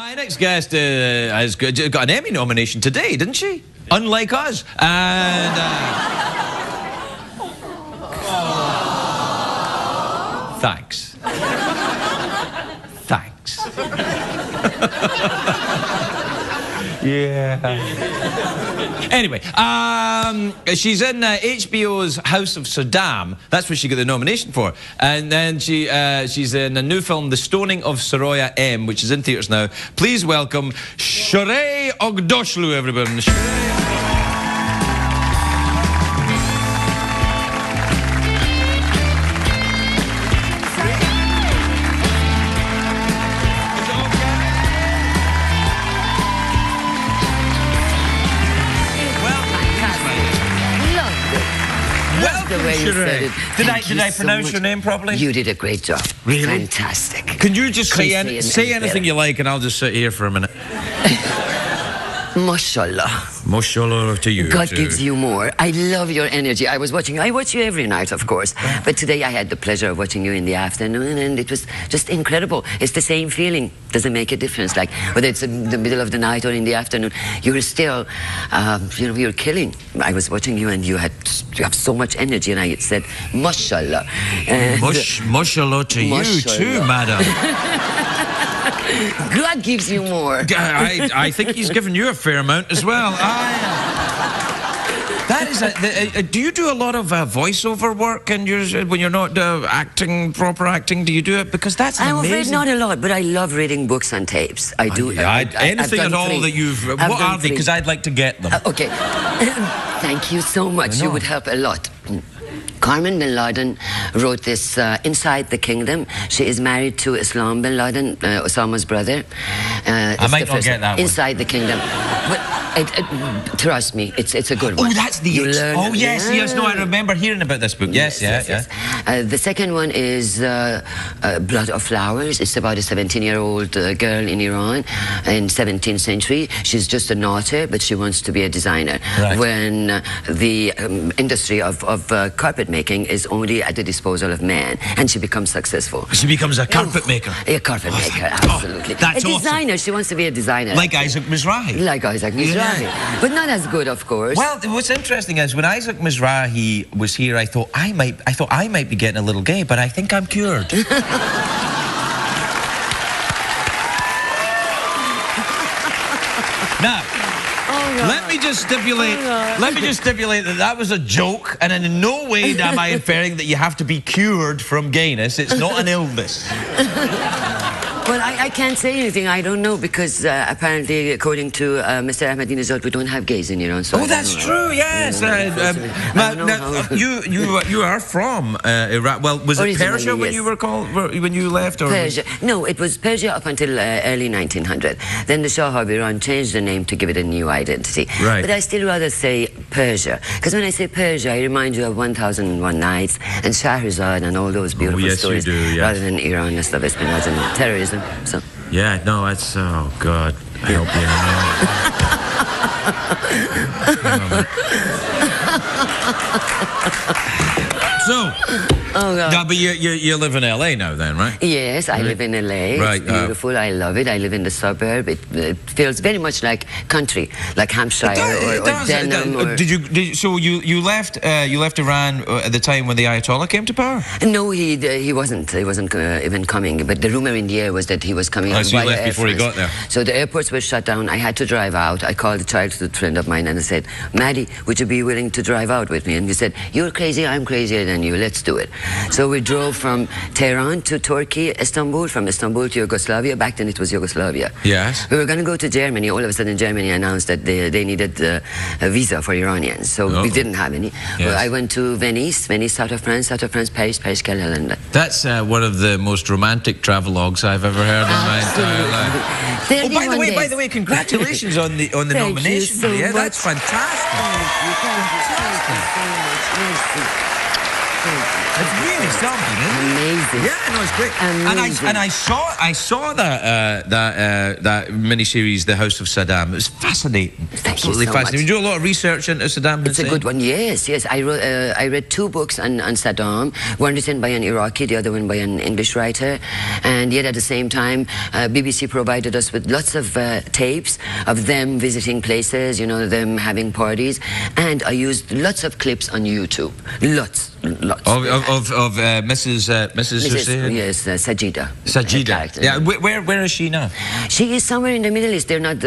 My next guest has got an Emmy nomination today, didn't she? Unlike us. And... thanks. Thanks. Yeah. Anyway, she's in HBO's House of Saddam. That's what she got the nomination for. And then she's in a new film, The Stoning of Shohreh M, which is in theatres now. Please welcome Shohreh Aghdashloo, everyone. The way you said it. Did I pronounce your name properly? You did a great job. Really? Fantastic. Can you just say anything you like and I'll just sit here for a minute? Mashallah. Mashallah to you. God gives you more. I love your energy. I watch you every night, of course. But today I had the pleasure of watching you in the afternoon, and it was just incredible. It's the same feeling. Doesn't make a difference. Like whether it's in the middle of the night or in the afternoon, you're still, you're killing. I was watching you, and you have so much energy, and I said, Mashallah. Mashallah to you too, madam. God gives you more. I think he's given you a fair amount as well. That is do you do a lot of voiceover work and when you're not proper acting? Do you do it? Because that's amazing. I'm afraid not a lot, but I love reading books and tapes. I do. Anything at all that you've... What are they? Because I'd like to get them. Okay. Thank you so much. You would help a lot. Carmen bin Laden wrote this Inside the Kingdom. She is married to Islam bin Laden, Osama's brother. I might not get that one. Inside the Kingdom. But trust me, it's a good one. Oh, that's the... Oh, yes, yes. No, I remember hearing about this book. Yes. The second one is Blood of Flowers. It's about a 17-year-old girl in Iran in 17th century. She's just an author, but she wants to be a designer. Right. When the industry of carpet making is only at the disposal of man, and she becomes successful. She becomes a carpet maker. A carpet maker, absolutely. That's a designer. Awesome. She wants to be a designer. Like Isaac Mizrahi. Like Isaac Mizrahi. Yeah. But not as good, of course. Well, what's interesting is when Isaac Mizrahi was here, I thought I might be getting a little gay, but I think I'm cured. Now, let me just stipulate that was a joke, and in no way am I inferring that you have to be cured from gayness. It's not an illness. Well, I can't say anything. I don't know, because apparently, according to Mr. Ahmadinejad, we don't have gays in Iran. So that's true. Yes. You are from Iraq. Well, was it Persia when you when you left? Or Persia. No, it was Persia up until early 1900. Then the Shah of Iran changed the name to give it a new identity. Right. But I still rather say Persia, because when I say Persia, I remind you of 1001 Nights and Shahrazad and all those beautiful stories, you do, yes. Rather than Iran and stuff, espionage and terrorism. So. Yeah, no, it's... Oh, God. I hope you know. Oh, God. No, but you live in LA now then, right? Yes, I live in LA. Right. It's beautiful. I love it. I live in the suburb. It feels very much like country, like Hampshire or Denham. So you left Iran at the time when the Ayatollah came to power? No, he wasn't. He wasn't even coming. But the rumor in the air was that he was coming. So you left before he got there. So the airports were shut down. I had to drive out. I called a childhood friend of mine and I said, Maddie, would you be willing to drive out with me? And he said, you're crazy. I'm crazier than you. Let's do it. So we drove from Tehran to Turkey, Istanbul, from Istanbul to Yugoslavia. Back then it was Yugoslavia. Yes. We were going to go to Germany. All of a sudden Germany announced that they needed a visa for Iranians. So we didn't have any. Yes. Well, I went to Venice, south of France, Paris, London. That's one of the most romantic travelogues I've ever heard in my entire life. Oh, by the way, congratulations on the nomination. So much. That's fantastic. Thank you so much. It's really something, isn't it? Amazing. Yeah, no, it's great. Amazing. And I saw that miniseries, The House of Saddam. It was fascinating. Thank you Absolutely so fascinating. much. You do a lot of research into Saddam Hussein? It's a good one. Yes, yes. I read 2 books on Saddam. One written by an Iraqi, the other one by an English writer. And yet at the same time, BBC provided us with lots of tapes of them visiting places, you know, them having parties. And I used lots of clips on YouTube. Lots. Of Mrs. Hussein? Yes, Sajida. Sajida. Yeah, where is she now? She is somewhere in the Middle East. They're not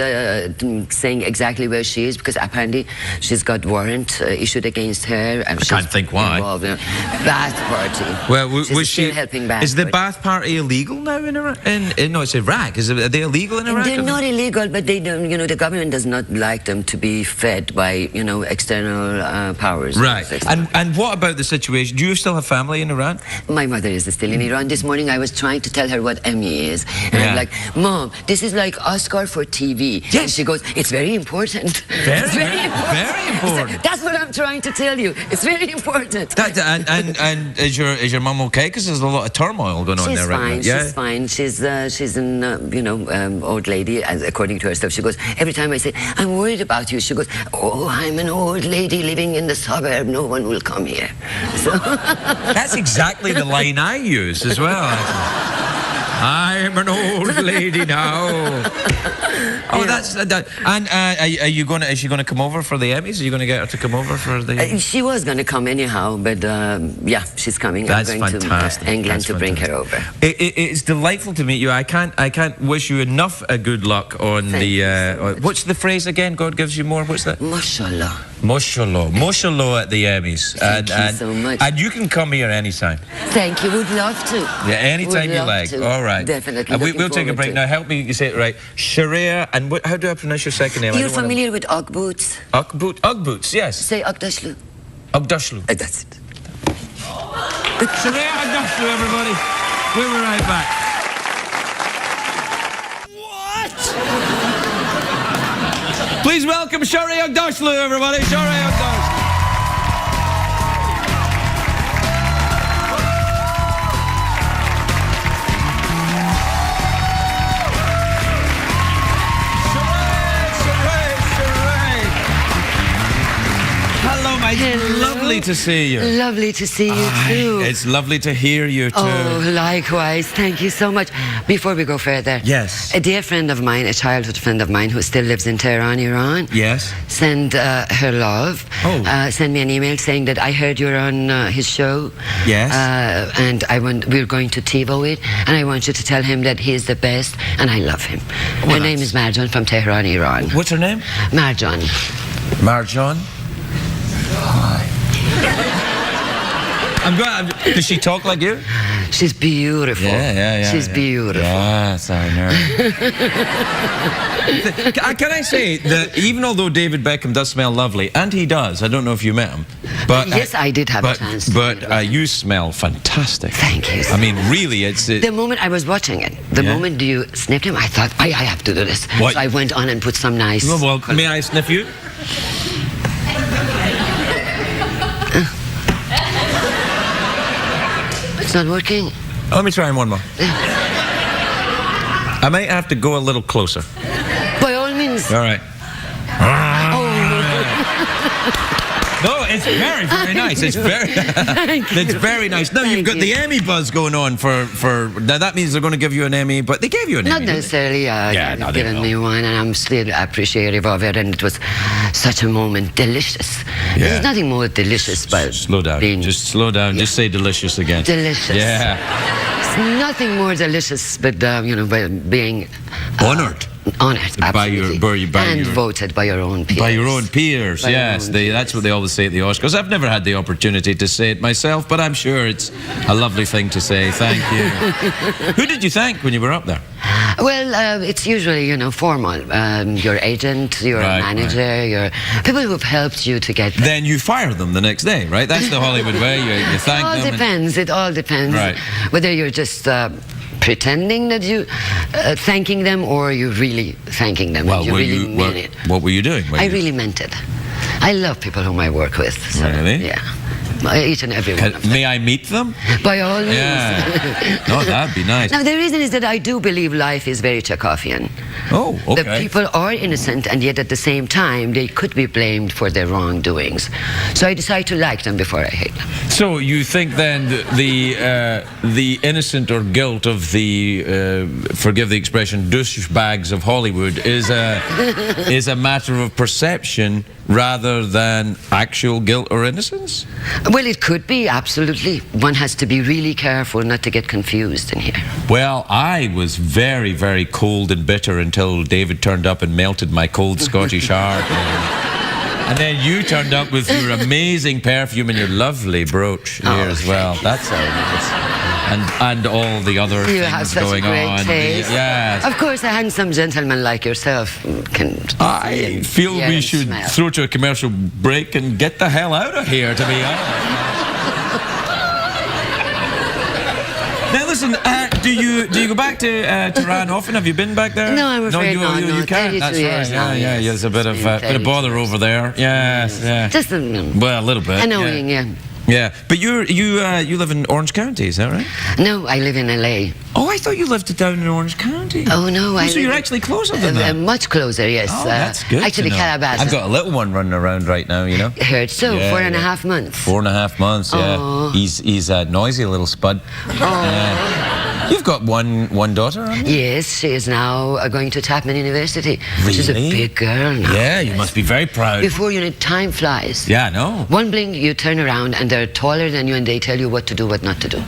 saying exactly where she is because apparently she's got warrant issued against her. I can't think why. Involved in a Ba'ath Party. Well, was she helping Ba'ath? Is the Ba'ath Party illegal now in Iraq? No, it's Iraq. Are they illegal in Iraq? They're not illegal, but they don't. You know, the government does not like them to be fed by external powers. Right. And what about the situation? Do you still have family in Iran? My mother is still in Iran. This morning I was trying to tell her what Emmy is. And I'm like, Mom, this is like Oscar for TV. Yes. And she goes, it's very important. Very important. Very important. That's what I'm trying to tell you. It's very important. And is your mum okay? Because there's a lot of turmoil going on there right now. She's fine. She's an old lady, according to herself. She goes, every time I say, I'm worried about you, she goes, oh, I'm an old lady living in the suburb. No one will come here. So that's exactly the line I use as well. I'm an old lady now. Oh, that's that. And is she going to come over for the Emmys? Are you going to get her to come over for the? She was going to come anyhow, but yeah, she's coming. That's I'm going fantastic. to England to bring her over. It's delightful to meet you. I can't wish you enough good luck on what's the phrase again? God gives you more. What's that? Mashallah. Mashallah. Mashallah at the Emmys. Thank you so much. And you can come here anytime. Thank you. Would love to. Yeah, anytime you like. All right. Definitely. We'll take a break now. Help me say it right. Shohreh, and how do I pronounce your second name? You're familiar with Ugg boots? Ugg boots, yes. Say Aghdashloo. Aghdashloo. That's it. Shohreh Aghdashloo, everybody. We'll be right back. What? Please welcome Shohreh Aghdashloo, everybody. Shohreh Aghdashloo. It's lovely to see you. Lovely to see you too. It's lovely to hear you too. Oh, likewise. Thank you so much. Before we go further, yes, a dear friend of mine, a childhood friend of mine who still lives in Tehran, Iran, yes, send her love. Send me an email saying that I heard you're on his show. Yes. And we're going to TiVo it, and I want you to tell him that he is the best, and I love him. Well, her name is Marjan from Tehran, Iran. What's her name? Marjan. Marjan. Hi. Does she talk like you? She's beautiful. Yeah. She's beautiful. Yes, I know. Can I say that even although David Beckham does smell lovely, and he does, I don't know if you met him, but yes, I did have a chance. But you smell fantastic. Thank you. I mean, really, it's the moment I was watching it, the moment you sniffed him, I thought I have to do this. What? So I went on and put some nice. Well, may I sniff you? It's not working. Let me try him one more. I might have to go a little closer. By all means. All right. Oh. No, it's very, very nice. It's very, it's very nice. Now you've got the Emmy buzz going on for. Now that means they're going to give you an Emmy, but they gave you an Emmy. Not necessarily. They've given me one, and I'm still appreciative of it. And it was such a moment, delicious. Yeah. There's nothing more delicious, but slow down. Just slow down. Just say delicious again. Delicious. Yeah. It's nothing more delicious, but by being honored. Honored, absolutely. Voted by your own peers. By your own peers, yes. That's what they always say at the Oscars. I've never had the opportunity to say it myself, but I'm sure it's a lovely thing to say. Thank you. Who did you thank when you were up there? Well, it's usually, formal. Your agent, your manager, your people who've helped you to get there. Then you fire them the next day, right? That's the Hollywood way. You thank them. It all depends. Right. Whether you're just pretending that you thanking them or you're really thanking them. Well, you really mean it. What were you doing? I really meant it. I love people whom I work with. So, really? Yeah. each and every one of them. May I meet them? By all means. Yeah. No, that'd be nice. Now, the reason is that I do believe life is very Chekhovian. Oh, okay. The people are innocent, and yet at the same time, they could be blamed for their wrongdoings. So I decide to like them before I hate them. So you think then the innocent or guilt of the, forgive the expression, douchebags of Hollywood is a matter of perception rather than actual guilt or innocence? Well, it could be, absolutely. One has to be really careful not to get confused in here. Well, I was very, very cold and bitter until David turned up and melted my cold Scottish heart. And then you turned up with your amazing perfume and your lovely brooch here as well. That's how it is. And all the other You things have such going a great on. taste. Yes. Of course, a handsome gentleman like yourself can... I feel hear we and should smell. throw to a commercial break and get the hell out of here, to be honest. Now listen, do you go back to Tehran often? Have you been back there? No, I'm afraid you, not. You can't. 32 That's years right. now, Yeah, yes. there's a bit of It's been bother over there. Yes, yeah. Just Well, a little bit. annoying, yeah. Yeah, but you live in Orange County, is that right? No, I live in LA. Oh, I thought you lived down in Orange County. Oh, no, I So live you're in- actually closer than that. Much closer, yes. Oh, that's good. Actually, to know. Calabasas. I've got a little one running around right now, you know. Heard so, Yeah, 4.5 months. 4.5 months, yeah. Aw. He's a noisy little spud. You've got one daughter, haven't you? Yes, she is now going to Chapman University. She's a Really? big girl now. Yeah, you must be very proud. Before you know, time flies. Yeah, I know. One blink, you turn around and they're taller than you and they tell you what to do, what not to do.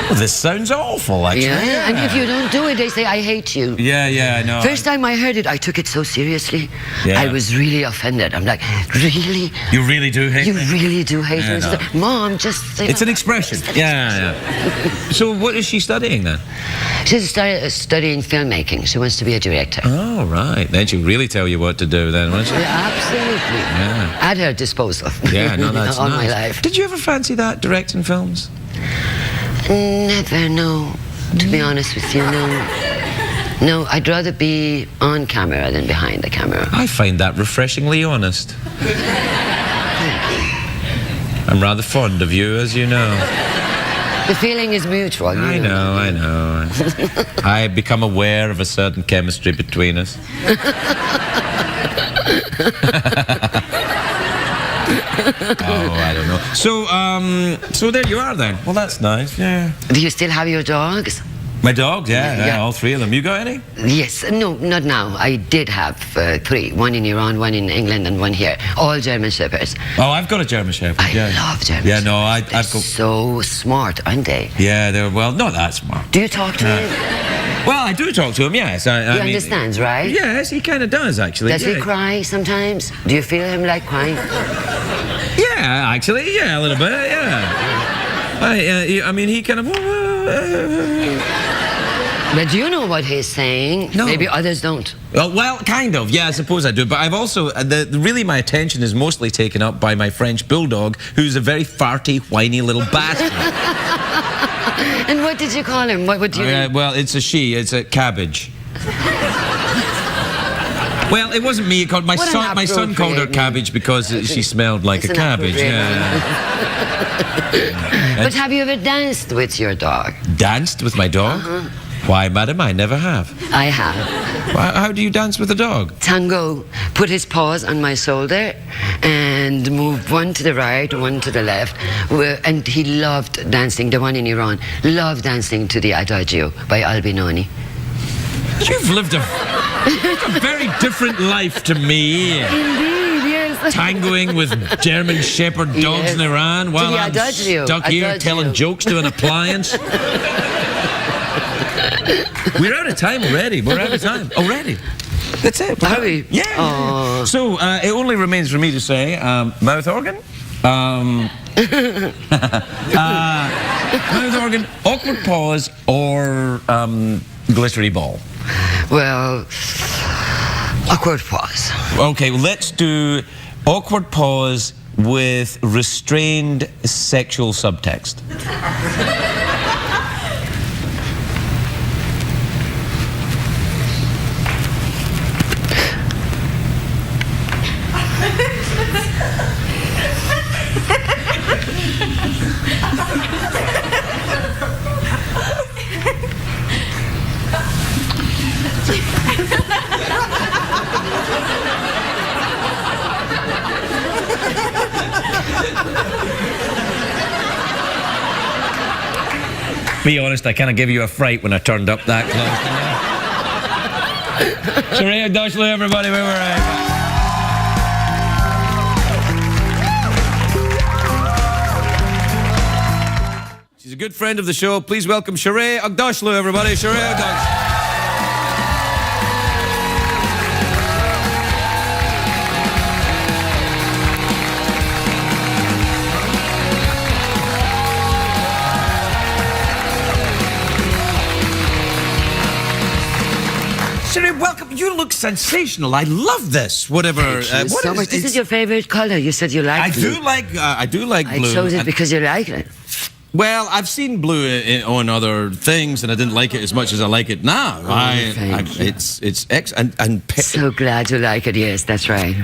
Well, this sounds awful, actually. Yeah, and if you don't do it, they say, I hate you. Yeah, I know. First time I heard it, I took it so seriously. Yeah. I was really offended. I'm like, really? You really do hate You me? really do hate Yeah, me? no. She's like, Mom, just... It's an expression. Yeah. So what is she studying then? She's studying filmmaking. She wants to be a director. Oh, right. Then she'll really tell you what to do then, won't she? Yeah, absolutely. Yeah. At her disposal. Yeah, no, that's all nice. my life. Did you ever fancy that, directing films? Never, no. To be honest with you, no. No, I'd rather be on camera than behind the camera. I find that refreshingly honest. I'm rather fond of you, as you know. The feeling is mutual. I know. I become aware of a certain chemistry between us. Oh, I don't know. So there you are then. Well, that's nice, yeah. Do you still have your dogs? My dogs, yeah, Yeah. all 3 of them. You got any? Yes. No, not now. I did have 3. One in Iran, one in England, and one here. All German Shepherds. Oh, I've got a German Shepherd. I yeah. love German Yeah, no, Shepherds. I've got... So smart, aren't they? Yeah, they're, well, not that smart. Do you talk to him? Well, I do talk to him, yes. He I mean, understands, right? Yes, he kind of does, actually. Does he cry sometimes? Do you feel him like crying? Yeah, actually, yeah, a little bit, yeah. I mean, he kind of... But do you know what he's saying? No. Maybe others don't. Well, kind of. Yeah, I suppose I do. But I've also... really, my attention is mostly taken up by my French bulldog, who's a very farty, whiny little bastard. And what did you call him? What would you... Well, it's a she. It's a cabbage. Well, it wasn't me. It called my What an son. My son called her appropriate cabbage because she smelled like It's a an cabbage. appropriate Yeah. But have you ever danced with your dog? Danced with my dog? Why, madam, I never have. I have. How do you dance with a dog? Tango. Put his paws on my shoulder and move one to the right, one to the left. And he loved dancing, the one in Iran, loved dancing to the Adagio by Albinoni. You've lived a very different life to me. Indeed, yes. Tangoing with German Shepherd dogs Yes. in Iran while the I'm Adagio. stuck here Adagio. telling jokes to an appliance. We're out of time already. We're out of time already. That's it. Are we? Yeah. Aw. So it only remains for me to say mouth organ. Mouth organ, awkward pause, or glittery ball. Well, awkward pause. Okay, well, let's do awkward pause with restrained sexual subtext. Be honest, I kind of gave you a fright when I turned up that close. Shohreh Aghdashloo, everybody, we were right. She's a good friend of the show. Please welcome Shohreh Aghdashloo, everybody. Shohreh Aghdashloo. Shohreh, welcome. You look sensational. I love this. Whatever. Thank you so much. This is your favorite color. You said you like blue. I do like blue. I chose it because you like it. Well, I've seen blue on other things, and I didn't like it as much as I like it now. Thank you. It's excellent. So glad you like it. Yes, that's right.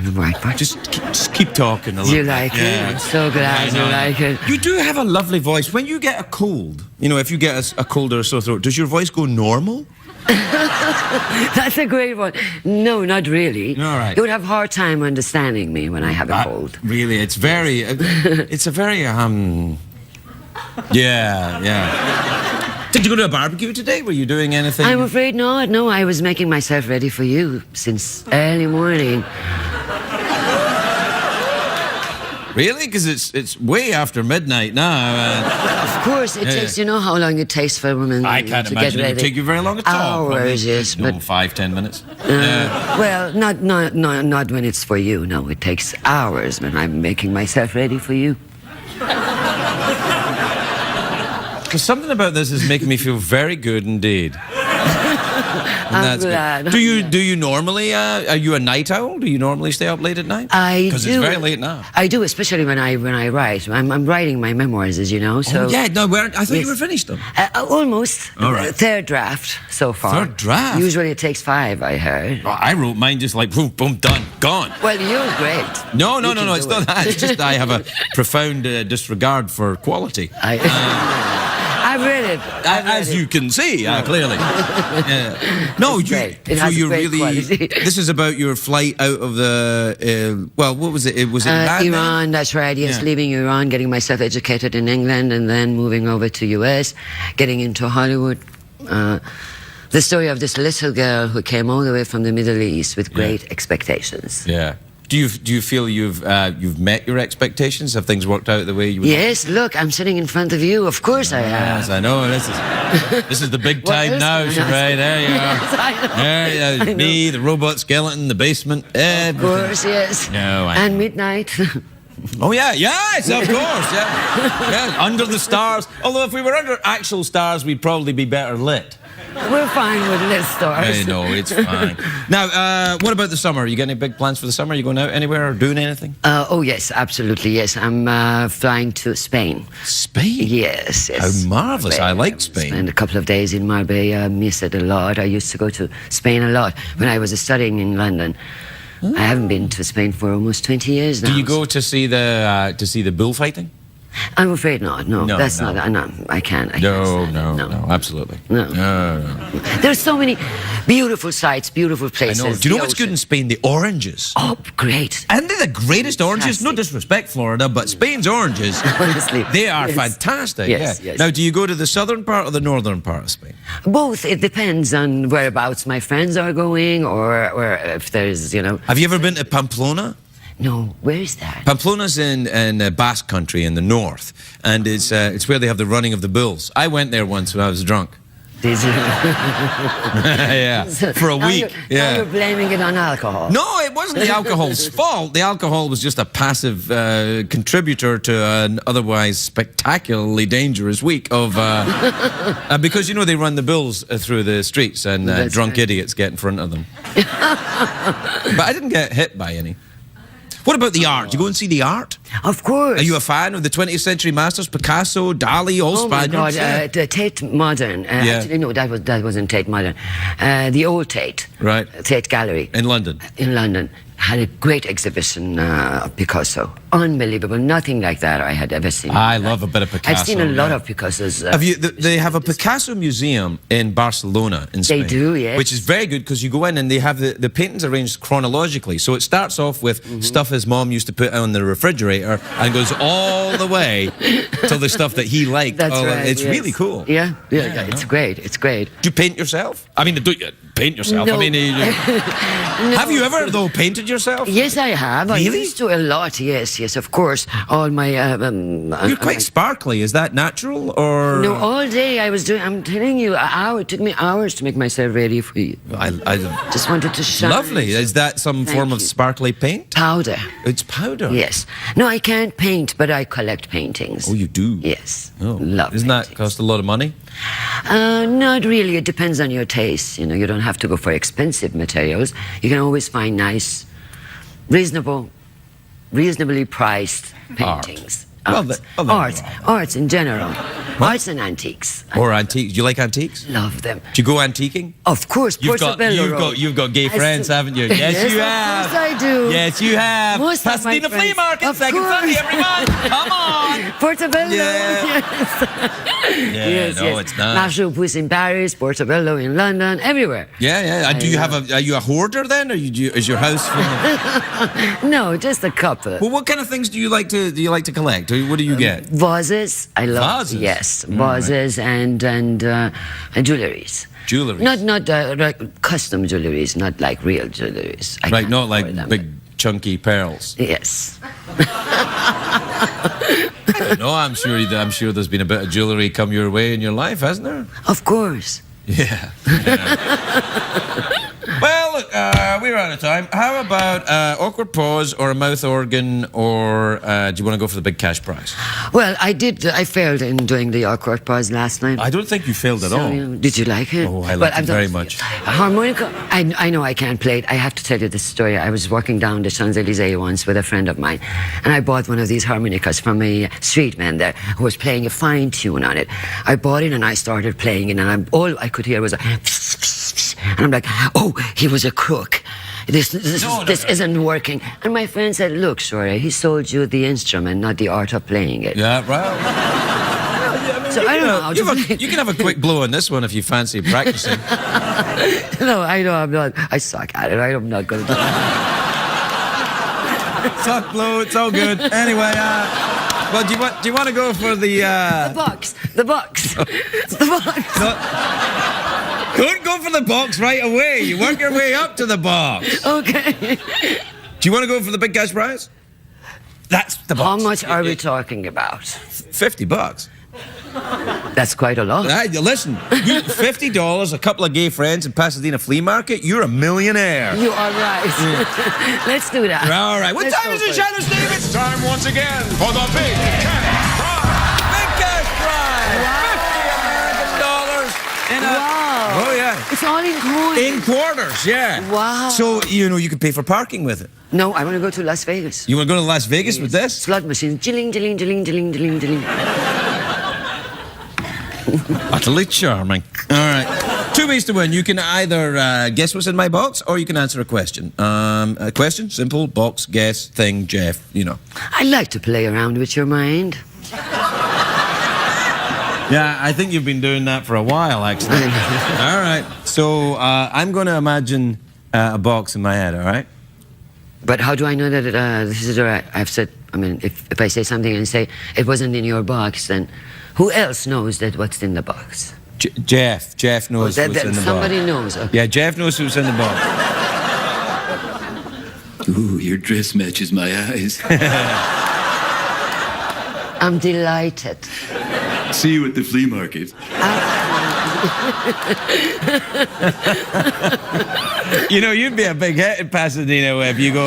Just keep talking a little. You like it? I'm so glad you like it. You do have a lovely voice. When you get a cold, if you get a cold or a sore throat, does your voice go normal? That's a great one. No, not really. All right. You would have a hard time understanding me when I have a cold. Really, it's very, it's a very, yeah. Did you go to a barbecue today? Were you doing anything? I'm afraid not. No, I was making myself ready for you since early morning. Really? Because it's way after midnight now. Of course, it takes. You know how long it takes for women I can't to imagine get ready. it would take you very long at all. Hours, yes, but 5-10 minutes. Well, not when it's for you. No, it takes hours when I'm making myself ready for you. Because something about this is making me feel very good indeed. I'm glad. Do you normally? Are you a night owl? Do you normally stay up late at night? I do. Because it's very late now. I do, especially when I write. I'm writing my memoirs, as you know. So yeah, no, I thought you were finished them. Almost. All right. Third draft so far. Third draft. Usually it takes 5. I heard. Oh, I wrote mine just like boom, boom, done, gone. Well, you're great. No. It's not that. It's just I have a profound disregard for quality. I've read it. As you can see, clearly. Yeah. No, this is about your flight out of the. What was it? Was it Iran? That's right. Yes, yeah. Leaving Iran, getting myself educated in England, and then moving over to US, getting into Hollywood. The story of this little girl who came all the way from the Middle East with great expectations. Yeah. Do you feel you've met your expectations? Have things worked out the way you would? Yes, look, I'm sitting in front of you. Of course I have. Yes, I know. This is the big time now, Shohreh. There you are. Yes, there, me, the robot skeleton, the basement. Of course, yes. No, and midnight. Oh yeah, yes, of course, yeah. Under the stars. Although if we were under actual stars, we'd probably be better lit. We're fine with lit stars. No, it's fine. Now, what about the summer? You got any big plans for the summer? Are you going out anywhere or doing anything? Oh, yes, absolutely, yes. I'm flying to Spain. Spain? Yes. How marvellous. I like Spain. Spent a couple of days in Marbella. I miss it a lot. I used to go to Spain a lot when I was studying in London. I haven't been to Spain for almost 20 years now. Do you go to see the bullfighting? I'm afraid not. No, that's not. No, I can't. No, absolutely. No. There's so many beautiful sights, beautiful places. I know. Do you know what's good in Spain? The oranges. Oh, great. And they're the greatest oranges. No disrespect, Florida, but Spain's oranges, honestly, they are fantastic. Yes. Now, do you go to the southern part or the northern part of Spain? Both. It depends on whereabouts my friends are going, or if there's, Have you ever been to Pamplona? No, where is that? Pamplona's in Basque country in the north, and it's where they have the running of the bulls. I went there once when I was drunk. Did you? Yeah, for a week. Now you're blaming it on alcohol. No, it wasn't the alcohol's fault. The alcohol was just a passive contributor to an otherwise spectacularly dangerous week of because they run the bulls through the streets, and drunk idiots get in front of them. But I didn't get hit by any. What about the art? Do you go and see the art? Of course. Are you a fan of the 20th century masters? Picasso, Dali, all Spaniards? Oh my God, the Tate Modern. Actually, no, that wasn't Tate Modern. The old Tate. Right. Tate Gallery. In London? In London. had a great exhibition of Picasso. Unbelievable. Nothing like that I had ever seen. I love a bit of Picasso. I've seen a lot of Picasso's. They have a Picasso museum in Barcelona, in Spain. They do, yes. Which is very good because you go in and they have the paintings arranged chronologically. So it starts off with stuff his mom used to put on the refrigerator and goes all the way to the stuff that he liked. That's right. It's yes. really cool. Yeah, it's great. It's great. Do you paint yourself? I mean, do you paint yourself? No. I mean, No. have you ever, though, painted yourself? Yes, I have. Really? I used to a lot. Yes, of course. All my. You're quite sparkly. Is that natural, or? No, all day I was doing. I'm telling you, it took me hours to make myself ready for you. I Just wanted to shine. Lovely. Is that some form of sparkly paint? Powder. It's powder. Yes. No, I can't paint, but I collect paintings. Oh, you do? Yes. Oh, love. Doesn't that cost a lot of money? Not really. It depends on your taste. You know, you don't have to go for expensive materials. You can always find nice, reasonably priced paintings. Arts in general. Arts and antiques. Or antiques. Do you like antiques? Love them. Do you go antiquing? Of course, Portobello. You've got gay friends, haven't you? Yes, you have. Of course I do. Yes, you have. Most of my Pasadena Flea friends. Market, Of second course. Sunday every month. Come on. Portobello. Yeah. Yes. It's nice. Marshall Puss in Paris, Portobello in London, everywhere. Yeah. And are you a hoarder then, or is your house full of... No, just a couple. Well, what kind of things do you like to collect? What do you get? Vases. I love vases. Yes, vases and jewelries. Jewelries. Not custom jewelries, not like real jewelries. Not like big chunky pearls. Yes. I don't know. I'm sure there's been a bit of jewelry come your way in your life, hasn't there? Of course. Yeah. Well, look, we're out of time. How about awkward pause or a mouth organ, or do you want to go for the big cash prize? Well, I failed in doing the awkward pause last night. I don't think you failed at all. Did you like it? Oh, I liked it very much. Harmonica, I know I can't play it. I have to tell you this story. I was walking down the Champs-Élysées once with a friend of mine, and I bought one of these harmonicas from a street man there who was playing a fine tune on it. I bought it and I started playing it, and all I could hear was a... And I'm like, oh, he was a crook. This isn't working. And my friend said, look, Shohreh, he sold you the instrument, not the art of playing it. Yeah, right. So I don't know how to play it. You can have a quick blow on this one if you fancy practicing. No, I know I'm not. I suck at it. I'm not going to do it. Suck blow, it's all good. Anyway, well, do you want to go for the... The box. The box. The box. No. Don't go for the box right away. You work your way up to the box. Okay. Do you want to go for the big cash prize? That's the box. How much are we talking about? $50. That's quite a lot. Listen, $50, a couple of gay friends in Pasadena Flea Market, you're a millionaire. You are right. Yeah. Let's do that. All right. What Let's time is it, Shadow Steve? It's time once again for the big cash prize. Big cash prize. Wow. $50 American dollars. Wow. Oh, yeah. It's all in coins. In quarters, yeah. Wow. So, you could pay for parking with it. No, I want to go to Las Vegas. You want to go to Las Vegas with this? Slot machine. Jilling, jilling, jilling, jilling, jilling, jilling. Utterly charming. All right. 2 ways to win. You can either guess what's in my box, or you can answer a question. A question, simple, box, guess, thing, Jeff, I like to play around with your mind. Yeah, I think you've been doing that for a while, actually. All right. So I'm going to imagine a box in my head, all right? But how do I know that this is all right? I've said, if I say something and say it wasn't in your box, then who else knows that what's in the box? Jeff. Jeff knows what's in the box. Somebody knows. Okay. Yeah, Jeff knows who's in the box. Ooh, your dress matches my eyes. I'm delighted. See you at the flea market. You'd be a big hit in Pasadena if you go...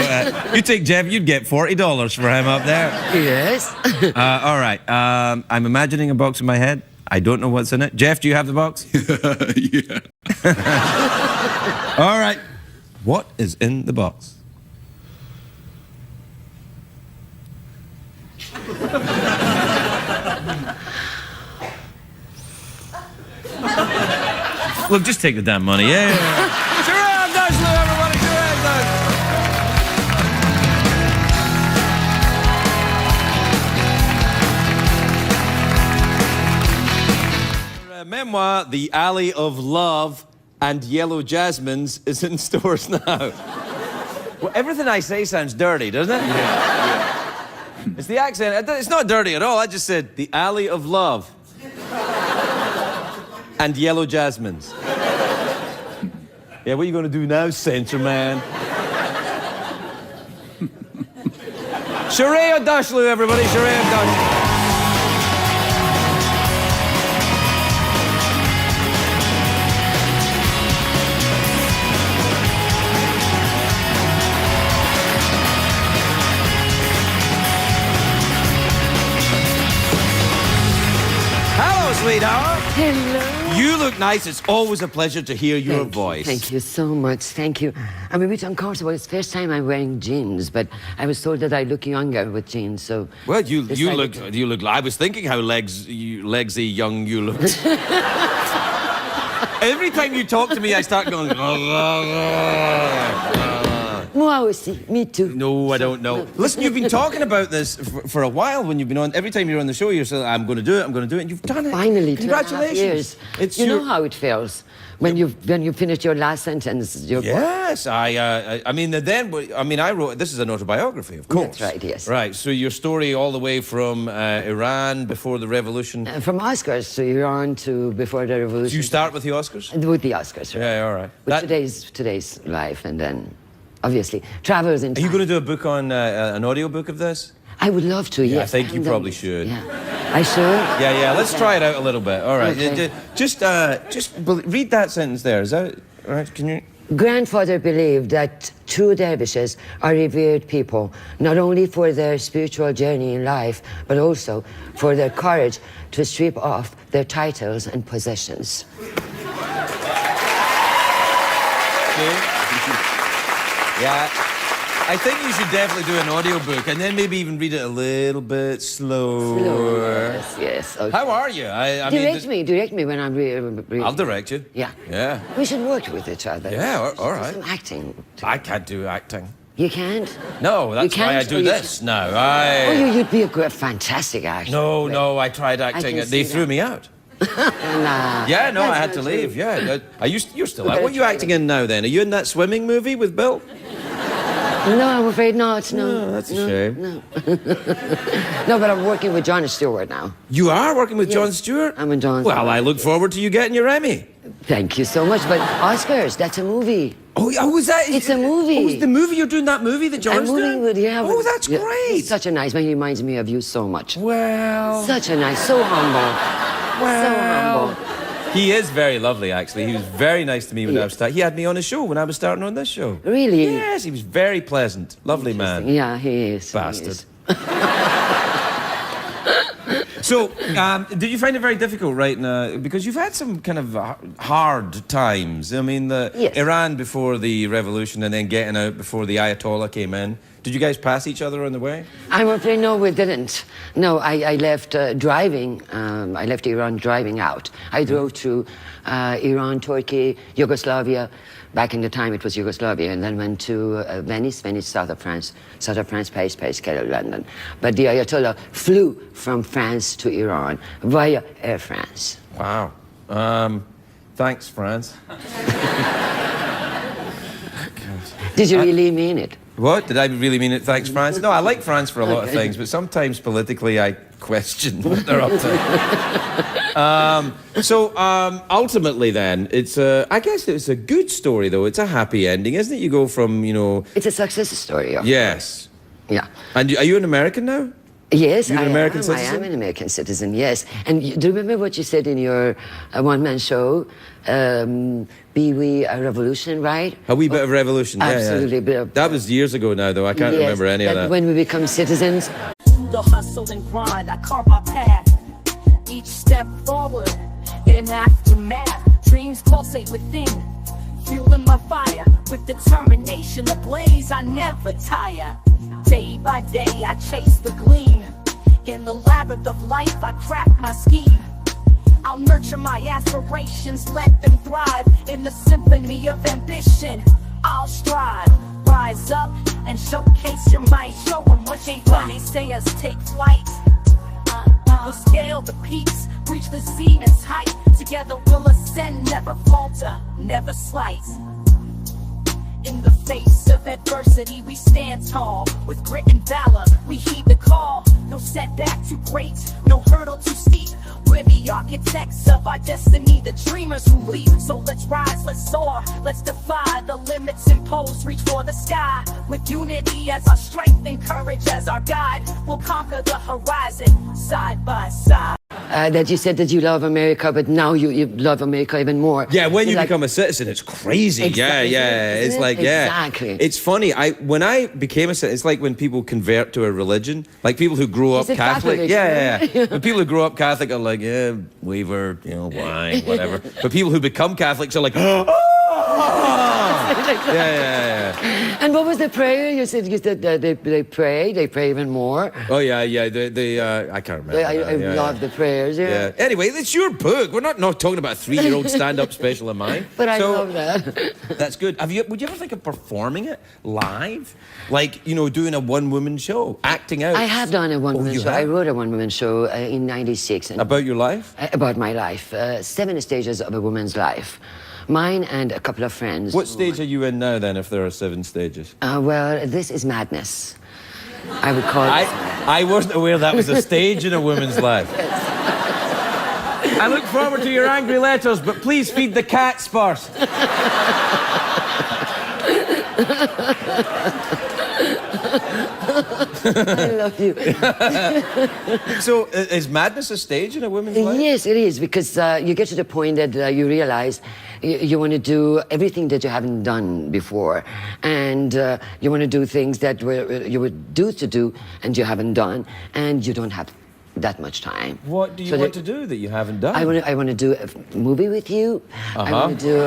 you take Jeff, you'd get $40 for him up there. Yes. All right. I'm imagining a box in my head. I don't know what's in it. Jeff, do you have the box? Yeah. All right. What is in the box? Look, just take the damn money. Yeah. Shohreh Aghdashloo, everybody. Shohreh Aghdashloo. memoir, The Alley of Love and Yellow Jasmines, is in stores now. Well, everything I say sounds dirty, doesn't it? Yeah. It's the accent. It's not dirty at all. I just said The Alley of Love and Yellow Jasmines. Yeah, what are you going to do now, censor man? Shohreh Aghdashloo, everybody. Shohreh Aghdashloo. Sweetheart. Hello. You look nice. It's always a pleasure to hear your voice. Thank you so much. Thank you. I'm a bit uncomfortable. It's the first time I'm wearing jeans, but I was told that I look younger with jeans, so... Well, you look... I was thinking how legsy young you look. Every time you talk to me, I start going... Moi aussi. Me too. No, I don't know. Listen, you've been talking about this for a while when you've been on. Every time you're on the show, you're saying, I'm going to do it, I'm going to do it, and you've done it. Finally, congratulations. 2.5 years. You know how it feels when you finished your last sentence. Yes, I mean, I wrote, this is an autobiography, of course. That's right, yes. Right, so your story all the way from Iran before the revolution. From Oscars to Iran to before the revolution. Do you start with the Oscars? With the Oscars, right. Yeah, all right. With today's life, and then... Obviously, travels in time. Are you going to do a book on an audio book of this? I would love to, yes. I think you probably should. Yeah. I should? Yeah, let's try it out a little bit. All right. Okay. Just read that sentence there. Is that all right? Can you... Grandfather believed that true dervishes are revered people, not only for their spiritual journey in life, but also for their courage to strip off their titles and possessions. Yeah, I think you should definitely do an audiobook and then maybe even read it a little bit slower. Yes. Okay. How are you? Direct me when I'm reading. I'll direct you. Yeah. Yeah. We should work with each other. Yeah, all right. Some acting. I can't do acting. You can't? No, that's why I do this now. You'd be a fantastic actor. No, I tried acting. They threw me out. Nah. Yeah, no, I had to leave. Yeah, you're still out. What are you acting in now then? Are you in that swimming movie with Bill? No, I'm afraid not. No, that's a shame. No. No, but I'm working with Jon Stewart now. You are working with Jon Stewart? I'm with Jon. Well, I look forward to you getting your Emmy. Thank you so much. But Oscars, that's a movie. Oh, was that? It's a movie. Oh, it's the movie you're doing, that movie that Jon's doing? Yeah. Oh, that's great. He's such a nice man. He reminds me of you so much. Well. Such a nice, so humble. Well. So humble. He is very lovely, actually. He was very nice to me when I was starting. He had me on his show when I was starting on this show. Really? Yes, he was very pleasant. Lovely man. Yeah, he is. Bastard. So, did you find it very difficult writing? Because you've had some kind of hard times. I mean, yes. Iran before the revolution and then getting out before the Ayatollah came in. Did you guys pass each other on the way? I'm afraid no, we didn't. No, I left driving. I left Iran driving out. I drove through Iran, Turkey, Yugoslavia. Back in the time it was Yugoslavia, and then went to Venice, south of France, Paris, Cairo, London. But the Ayatollah flew from France to Iran via Air France. Wow. Thanks, France. Did you really mean it? What? Did I really mean it? Thanks, France? No, I like France for a lot of things, but sometimes politically I question what they're up to. Ultimately then, I guess it's a good story, though. It's a happy ending, isn't it? You go from, It's a success story. Yes. Yeah. And are you an American now? Yes, You're an American citizen? I am an American citizen, yes. And do you remember what you said in your one-man show? Be we a revolution, right? A wee bit of revolution, absolutely. Yeah. That was years ago now, though. I can't remember any of that. When we become citizens. The hustle and grind, I carve my path. Each step forward, in aftermath. Dreams pulsate within, fueling my fire. With determination ablaze, I never tire. Day by day, I chase the gleam. In the labyrinth of life, I craft my scheme. I'll nurture my aspirations, let them thrive. In the symphony of ambition, I'll strive. Rise up and showcase your might. Show them what they want. They say us take flight. We'll scale the peaks, reach the zenith's height. Together we'll ascend, never falter, never slight. In the face of adversity, we stand tall. With grit and valor, we heed the call. No setback too great, no hurdle too steep. We're the architects of our destiny, the dreamers who leap. So let's rise, let's soar, let's defy the limits imposed. Reach for the sky, with unity as our strength and courage as our guide. We'll conquer the horizon, side by side. That you said that you love America, but now you love America even more. Yeah, when you like, become a citizen, it's crazy. Exactly. Yeah. It's like, Exactly. It's funny. When I became a citizen, it's like when people convert to a religion. Like people who grow up Catholic. Yeah. When people who grow up Catholic are like, yeah, waver, wine, whatever. But people who become Catholics are like, oh! Yeah. And what was the prayer? You said they pray even more. Oh, yeah. I can't remember. I love the prayers, yeah. Anyway, it's your book. We're not talking about a 3-year-old stand-up special of mine. But I love that. That's good. Would you ever think of performing it live? Like, doing a one-woman show, acting out? I have done a one-woman show. Have? I wrote a one-woman show in '96. About your life? About my life. 7 stages of a woman's life. Mine and a couple of friends. What stage are you in now, then, if there are 7 stages? Well, this is madness. I would call it. I wasn't aware that was a stage in a woman's life. I look forward to your angry letters, but please feed the cats first. I love you. So, is madness a stage in a woman's life? Yes, it is, because you get to the point that you realize you want to do everything that you haven't done before, and you want to do things that you would do and you haven't done, and you don't have that much time. What do you want to do that you haven't done? I want to do a movie with you. I want to do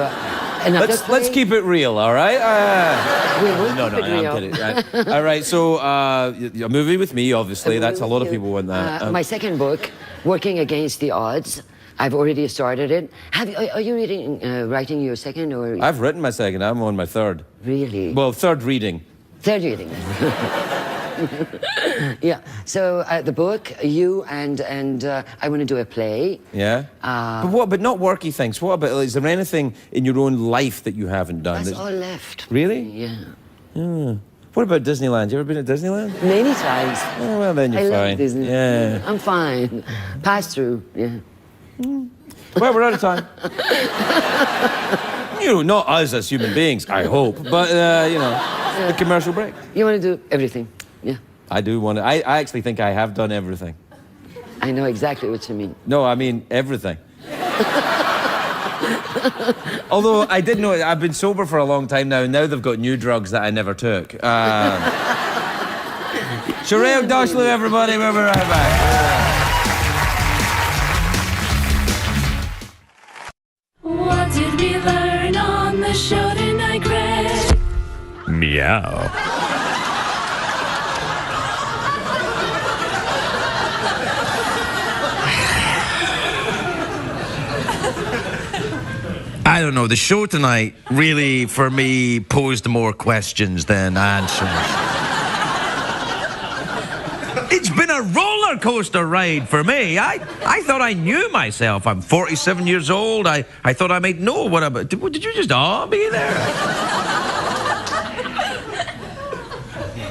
another play. Let's keep it real, all right? No, I'm kidding. Right. All right, so a movie with me, obviously. That's a lot of people want that. My second book, Working Against the Odds. I've already started it. Are you writing your second, or? I've written my second. I'm on my third. Really? Well, third reading. Third reading. Yeah. So the book, you and I want to do a play. Yeah. But not worky things. What about? Is there anything in your own life that you haven't done? That's all left. Really? Yeah. What about Disneyland? You ever been at Disneyland? Many times. Oh, well, then you're fine. I love Disney. Yeah. I'm fine. Pass through. Yeah. Well, we're out of time. Not us as human beings, I hope, but, the commercial break. You want to do everything, yeah? I do want to. I actually think I have done everything. I know exactly what you mean. No, I mean everything. Although I did know, I've been sober for a long time now, and now they've got new drugs that I never took. Shohreh Aghdashloo, everybody, we'll be right back. What did we learn on the show tonight, Greg? Meow. I don't know, the show tonight really, for me, posed more questions than answers. It's been a roller coaster ride for me. I thought I knew myself. I'm 47 years old. I thought I might know what about. Did you just be there?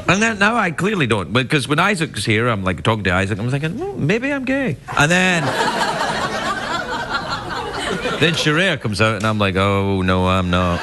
And then now I clearly don't, because when Isaac's here, I'm like talking to Isaac, I'm thinking, maybe I'm gay. And then Shohreh comes out and I'm like, oh no, I'm not.